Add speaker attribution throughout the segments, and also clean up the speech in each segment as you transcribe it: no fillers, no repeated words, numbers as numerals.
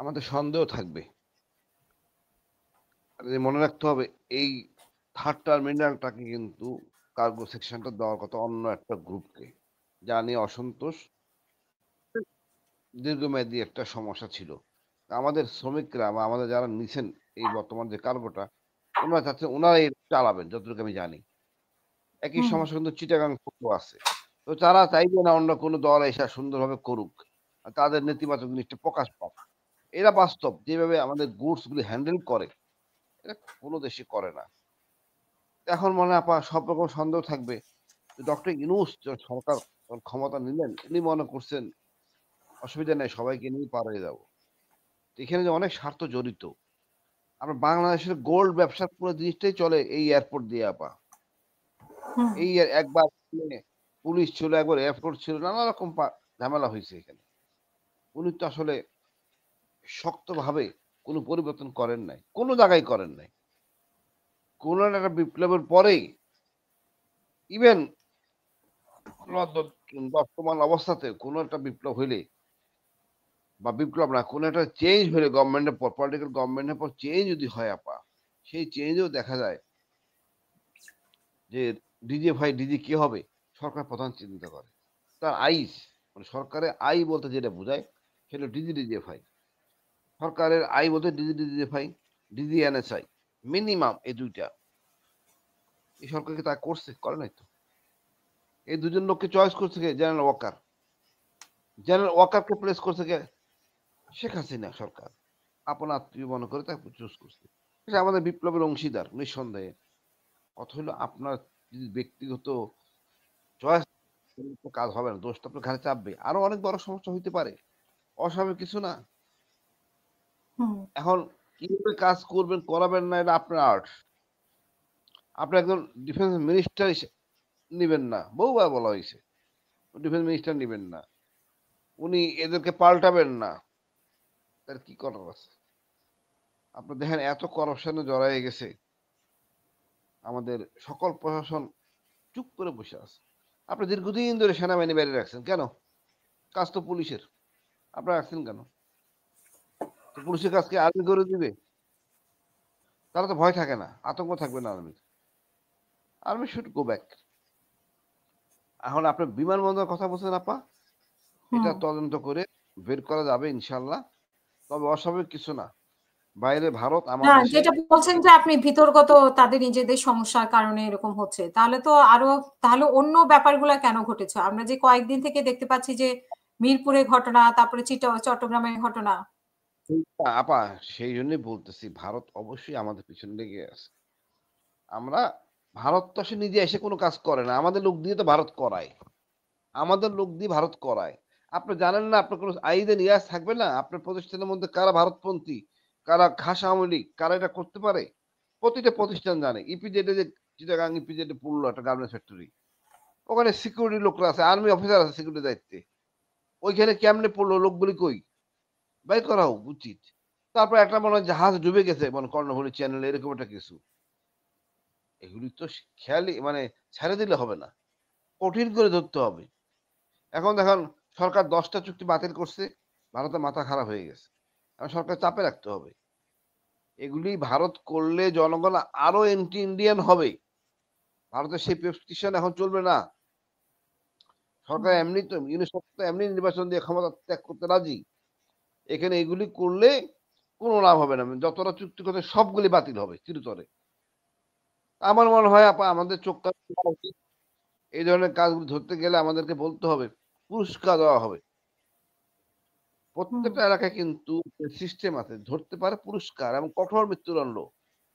Speaker 1: আমাদের সন্দেহ থাকবে। মনে রাখতে হবে এই থার্ড টার্মিনালটাকে কিন্তু কার্গো সেকশনটা দেওয়ার কথা অন্য একটা গ্রুপকে, যা নিয়ে অসন্তোষ দীর্ঘমেয়াদী একটা সমস্যা ছিল। আমাদের শ্রমিকরা বা আমাদের যারা নিছেন এই বর্তমান যে কার্গোটা, ওনারা চাচ্ছেন ওনারাই চালাবেন যতটুকু আমি জানি। একই
Speaker 2: হুম
Speaker 1: সমস্যা কিন্তু চিটাগাং পোর্টও আছে। তো তারা চাইবে না অন্য কোনো দল এসে সুন্দরভাবে করুক। আর তাদের নেতিবাচক জিনিসটা প্রকাশ পাক। এরা বাস্তব যেভাবে আমাদের গুডস গুলি হ্যান্ডেল করে, এটা কোনো দেশই করে না। এখন মনে হয় সব রকম সন্দেহ থাকবে। ডক্টর ইউনূস সরকার ক্ষমতা নিলেন, উনি মনে করছেন অসুবিধা নাই, সবাইকে নিয়ে পার হয়ে যাবো। এখানে যে অনেক স্বার্থ জড়িত। আমরা বাংলাদেশের গোল্ড ব্যবসার পুরো জিনিসটাই চলে এই এয়ারপোর্ট দিয়ে
Speaker 2: হুম
Speaker 1: এই একবার পুলিশ ছিল, একবার এয়ারপোর্ট ছিল, নানা রকম ঝামেলা হয়েছে এখানে। উনি তো আসলে শক্তভাবে কোনো পরিবর্তন করেন নাই, কোনো জায়গায় করেন নাই। কোন একটা বিপ্লবের পরেই ইভেন বর্তমান অবস্থাতে কোনো একটা বিপ্লব হইলে বা বিপ্লব না, কোনো একটা চেঞ্জ হলে গভর্নমেন্টের পর, পলিটিক্যাল গভর্নমেন্টের পর চেঞ্জ যদি হয় সেই চেঞ্জেও দেখা যায় যে ডিজি কি হবে, সরকার প্রধান চিন্তা করে। তার আইস মানে সরকারের আই বলতে যেটা বোঝায় সেটা ডিজিএফআই। সরকারের আই বলতে ডিজিএফআই, ডিজিএনএসআই, মিনিমাম এই দুইটা। এই সরকারকে তা করছে, করে নাই তো। এই দুজন লোককে চয়েস করছে কে? জেনারেল ওয়াকার। জেনারেল ওয়াকারকে প্লেস করছে কে? শেখ হাসিনা সরকার। আপন আত্মীয় মনে করে তাকে চুজ করছে। এটা আমাদের বিপ্লবের অংশীদার নিঃসন্দেহে। কথা হলো আপনার যদি ব্যক্তিগত চয়েস, কাজ হবে না, দোষটা আপনার ঘাড়ে চাপবে, আরো অনেক বড় সমস্যা হইতে পারে। অস্বাভাবিক কিছু না।
Speaker 2: হুম
Speaker 1: এখন কিভাবে কাজ করবেন করাবেন না এটা আপনার আর্ট। আপনি একজন ডিফেন্স মিনিস্টার নিবেন না, বহুবার বলা হয়েছে ডিফেন্স মিনিস্টার নিবেন না, উনি এদেরকে পাল্টাবেন না। তার কি করার আছে? আপনি দেখেন এত করাপশনে জড়াই গেছে, আমাদের সকল প্রশাসন চুপ করে বসে আছে। আপনি দীর্ঘদিন ধরে সেনাবাহিনী বাইরে রাখছেন কেন? কাজ তো পুলিশের, আপনারা রাখছেন কেন? তো পুলিশের কাজকে আর্মি করে দিবে? তারা তো ভয় থাকে না, আতঙ্ক থাকবে না আর্মির। Army should go back. এখন আপনি বিমানবন্দরের কথা বলছেন আপা,
Speaker 2: হুম
Speaker 1: এটা তদন্ত করে বের করা যাবে ইনশাল্লাহ। তবে অস্বাভাবিক কিছু না। বাইরে ভারত, আমার
Speaker 2: হ্যাঁ,
Speaker 1: দেশে
Speaker 2: যেটা বলছেন যে আপনি ভিতরগত তাদের নিজেদের সমস্যার কারণে এরকম হচ্ছে, তাহলে তো আরো, তাহলে অন্য ব্যাপারগুলো কেন ঘটেছে? আমরা যে কয়েকদিন থেকে দেখতে পাচ্ছি যে মিরপুরের ঘটনা, তারপরে চট্টগ্রামের ঘটনা।
Speaker 1: আপা, সেই জন্যই বলতেছি ভারত অবশ্যই আমাদের পিছনে লেগে আছে। আমরা, ভারত তো সে নিজে এসে কোনো কাজ করে না, আমাদের লোক দিয়ে তো ভারত করায়। আমাদের লোক দিয়ে ভারত করায়। আপনি জানেন না, আপনার কোনো আইনের ইয়াস থাকবে না আপনার প্রতিষ্ঠানের মধ্যে কারা ভারতপন্থী, কারা খাস আওয়ামী লীগ, কারা এটা করতে পারে? প্রতিটা প্রতিষ্ঠান জানে। ইপিজেডে যে চিটাগাং ইপিজেডে পড়লো একটা গার্মেন্টস ফ্যাক্টরি, ওখানে সিকিউরিটি লোকরা আছে, আর্মি অফিসার আছে সিকিউরিটি দায়িত্বে। ওইখানে কেমনে পড়লো, লোকগুলি কই? বের করা উচিত। তারপর একটা মনে হয় জাহাজ ডুবে গেছে, মনে কর্ণফুলী চ্যানেল, এরকম একটা কিছু। এগুলি তো খেয়ালি মানে ছেড়ে দিলে হবে না, কঠিন করে ধরতে হবে। এখন দেখুন, সরকার 10টা চুক্তি বাতিল করছে, ভারতের মাথা খারাপ হয়ে গেছে। এখন সরকার চাপে রাখতে হবে। এগুলি ভারত করলে জনগণ আরো এন্টি ইন্ডিয়ান হবে। ভারতের সেই প্রেসক্রিপশন এখন চলবে না। সরকার এমনি তো ইউনিসেফ তো এমনি নির্বাচন দিয়ে ক্ষমতা ত্যাগ করতে রাজি। এখানে এগুলি করলে কোনো লাভ হবে না, যতটা চুক্তি করতে সবগুলি বাতিল হবে চিরতরে। আমার মনে হয় আপা আমাদের চোখ কান খোলা উচিত। এই ধরনের কাজগুলো ধরতে গেলে আমাদেরকে বলতে হবে, পুরস্কার দেওয়া হবে।
Speaker 2: হুম
Speaker 1: প্রত্যেকটা এলাকায় কিন্তু সিস্টেম আছে, ধরতে পারে পুরস্কার এবং কঠোর মৃত্যুদণ্ড।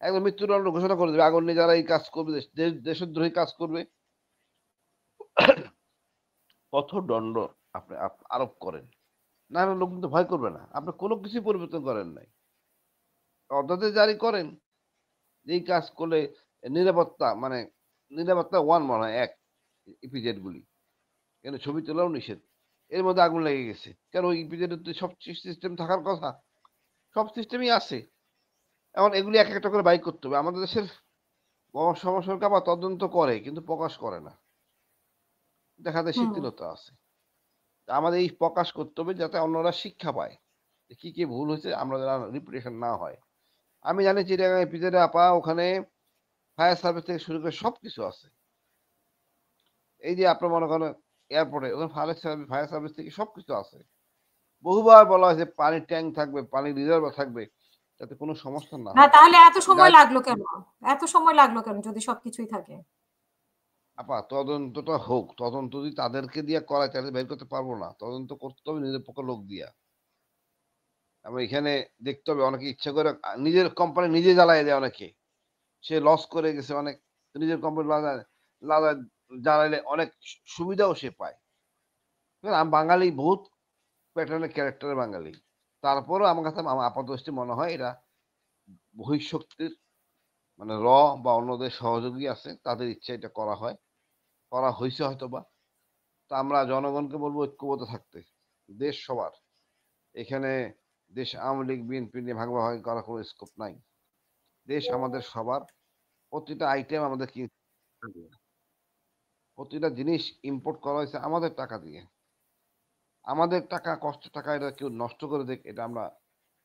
Speaker 1: একদম মৃত্যুদণ্ড ঘোষণা করে দেবে আগুন নিয়ে যারা এই কাজ করবে, দেশদ্রোহী কাজ করবে, কঠোর দণ্ড আপনি আরোপ করেন। না হলে লোক কিন্তু ভয় করবে না। আপনি কোনো কিছুই পরিবর্তন করেন নাই, অর্ডার জারি করেন যে এই কাজ করলে নিরাপত্তা মানে নিরাপত্তা ওয়ান মনে হয় এক, ইপিজেড গুলি কিন্তু ছবি তোলাও নিষেধ। এর মধ্যে আগুন লেগে গেছে কেন? ওই ইপিজেডের তো সব সিস্টেম থাকার কথা, সব সিস্টেমই আছে। এখন এগুলি এক একটা করে বাইক করতে হবে। আমাদের দেশের বড় সমস্যাকে আবার তদন্ত করে কিন্তু প্রকাশ করে না, দেখা যায়
Speaker 2: হুম
Speaker 1: শিথিলতা আছে। আমাদের এই প্রকাশ করতে হবে যাতে অন্যরা শিক্ষা পায়। যে কি ভুল হয়েছে আমরা যেন রিপিটেশন না হয়। আমি জানি চিটাগাং ইপিজেডে আপা ওখানে ফায়ার সার্ভিস থেকে শুরু করে সবকিছু আছে। এই যে আপনার মনে করেন এয়ারপোর্টে ওখানে ফায়ার সার্ভিস থেকে সবকিছু আছে। বহুবার বলা হয়েছে পানির ট্যাঙ্ক থাকবে, পানির রিজার্ভার থাকবে, যাতে কোনো সমস্যা না
Speaker 2: না
Speaker 1: হয়।
Speaker 2: তাহলে এত সময়
Speaker 1: গাড়ি
Speaker 2: লাগলো কেন? এত সময় লাগলো কেন যদি সবকিছুই থাকে?
Speaker 1: আপা তদন্তটা হোক। তদন্ত যদি তাদেরকে দিয়ে করায় তাহলে বের করতে পারবো না। তদন্ত করতে হবে নিরপেক্ষ লোক দিয়া। আমরা এখানে দেখতে হবে অনেকে ইচ্ছা করে নিজের কোম্পানি নিজে জ্বালায় দেয় অনেকে। সে লস করে গেছে অনেক। নিজের কোম্পানি লাগায় জ্বালাইলে অনেক সুবিধাও সে পায়। বাঙালি বহুত প্যাটার্নের ক্যারেক্টারের বাঙালি। তারপরেও আমার কাছে আমার আপাতদৃষ্টি মনে হয় এরা বহিঃশক্তির মানে বা অন্যদের সহযোগী আছে। তাদের ইচ্ছা এটা করা হয়। করা হইছে হয়তোবা। তো আমরা জনগণকে বলবো ঐক্যবদ্ধ থাকতে। দেশ সবার। এখানে দেশ আওয়ামী লীগ, বিএনপি নিয়ে ভাগাভাগি করার কোনো স্কোপ নাই। দেশ আমাদের সবার। প্রতিটা আইটেম আমাদের প্রতিটা জিনিস ইম্পোর্ট করা হয়েছে আমাদের টাকা দিয়ে। আমাদের টাকা, কষ্টের টাকা এটা কেউ নষ্ট করে দেখ এটা আমরা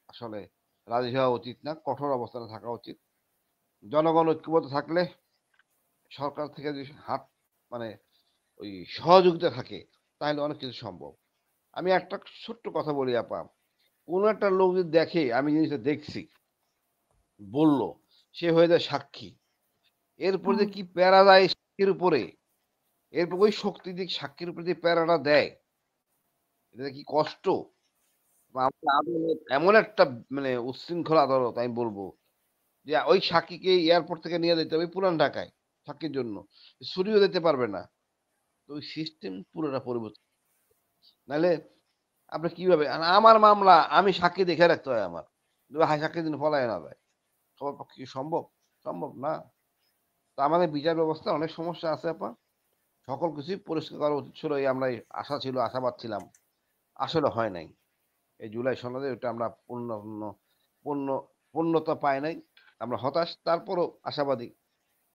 Speaker 1: আসলে রাজি হওয়া উচিত না। কঠোর অবস্থানে থাকা উচিত। জনগণ ঐক্যবদ্ধ থাকলে সরকার থেকে যে হাত মানে ওই সহযোগিতা থাকে তাহলে অনেক কিছু সম্ভব। আমি একটা ছোট্ট কথা বলি আপা। কোন একটা লোক যদি দেখে আমি জিনিসটা দেখছি, বলল, সে হয়ে যায় সাক্ষী। এরপর যে
Speaker 2: হুম।
Speaker 1: কি প্যারা দেয় সাক্ষীর উপরে, এরপর ওই শক্তি দিয়ে সাক্ষীর উপরে যে প্যারাটা দেয়, এটা কি কষ্ট? বা আমাদের আদালত এমন একটা মানে উচ্ছৃঙ্খল আদালত আমি বলবো যে ওই সাক্ষীকে এয়ারপোর্ট থেকে নিয়ে যেতে হবে পুরান ঢাকায় সাক্ষীর জন্য। ছুটিও দিতে পারবে না। তো ওই সিস্টেম পুরোটা পরিবর্তন। নাহলে আপনি কিভাবে আমার মামলা আমি সাক্ষী দেখে রাখতে হয় আমার। হাই সাক্ষীর জন্য পলায় না যায়। সবার পক্ষে কি সম্ভব? সম্ভব না। তো আমাদের বিচার ব্যবস্থায় অনেক সমস্যা আছে আপা। সকল কিছুই পরিষ্কার করা উচিত ছিল। এই আমরা আশা ছিল, আশাবাদ ছিলাম। আসলে হয় নাই। এই জুলাই সনদে ওটা আমরা পূর্ণ পূর্ণতা পাই নাই। আমরা হতাশ তারপরও আশাবাদী।